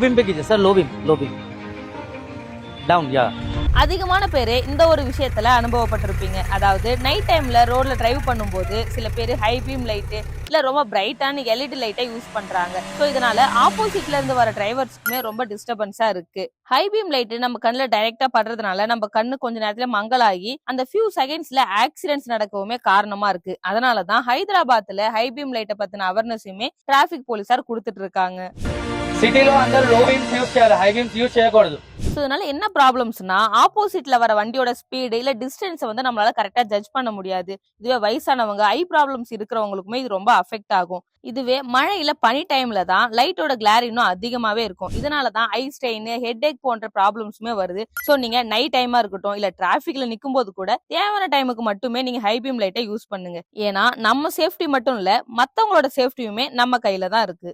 Beam पे कीजिए sir, low beam down या। அதிகமான பேர் இந்த ஒரு விஷயத்துல அனுபவப்பட்டிருப்பீங்க. அதாவது நைட் டைம்ல ரோட்ல டிரைவ் பண்ணும்போது சில பேர் ஹை பீம் லைட்டு இல்ல ரொம்ப பிரைட்டான எல்இடி லைட்டை யூஸ் பண்றாங்க. ஸோ இதனால ஆப்போசிட்ல இருந்து வர டிரைவர்ஸ்க்குமே ரொம்ப டிஸ்டர்பன்ஸா இருக்கு. ஹை பீம் லைட் நம்ம கண்ணுல டைரக்டா படுறதுனால நம்ம கண்ணு கொஞ்ச நேரத்துல மங்கலாகி அந்த ஃபியூ செகண்ட்ஸ்ல ஆக்சிடென்ட்ஸ் நடக்கவுமே காரணமா இருக்கு. அதனாலதான் ஹைதராபாத்ல ஹை பீம் லைட்டை பத்தின அவேர்னஸுமே டிராபிக் போலீசார் கொடுத்துட்டு இருக்காங்க. సిటీలో అందరూ లో బీమ్స్ యూస్ చేయాలి, హై బీమ్స్ యూస్ చేయకూడదు. ஸோ இதனால என்ன ப்ராப்ளம்ஸ்னா ஆப்போசிட்ல வர வண்டியோட ஸ்பீடு இல்ல டிஸ்டன்ஸ் வந்து நம்மளால கரெக்டா ஜட்ஜ் பண்ண முடியாது. இதுவே வயசானவங்க ஐ ப்ராப்ளம்ஸ் இருக்கிறவங்களுக்குமே இது ரொம்ப அஃபெக்ட் ஆகும். இதுவே மழையில பனி டைம்ல தான் லைட்டோட கிளார் இன்னும் அதிகமாவே இருக்கும். இதனாலதான் ஐ ஸ்ட்ரெயின், ஹெட் ஏக் போன்ற ப்ராப்ளம்ஸுமே வருது. ஸோ நீங்க நைட் டைமா இருக்கட்டும் இல்ல டிராபிக்ல நிக்கும் போது கூட தேவையான டைமுக்கு மட்டுமே நீங்க ஹை பீம் லைட்டை யூஸ் பண்ணுங்க. ஏன்னா நம்ம சேஃப்டி மட்டும் இல்ல மத்தவங்களோட சேஃப்டியுமே நம்ம கையில தான் இருக்கு.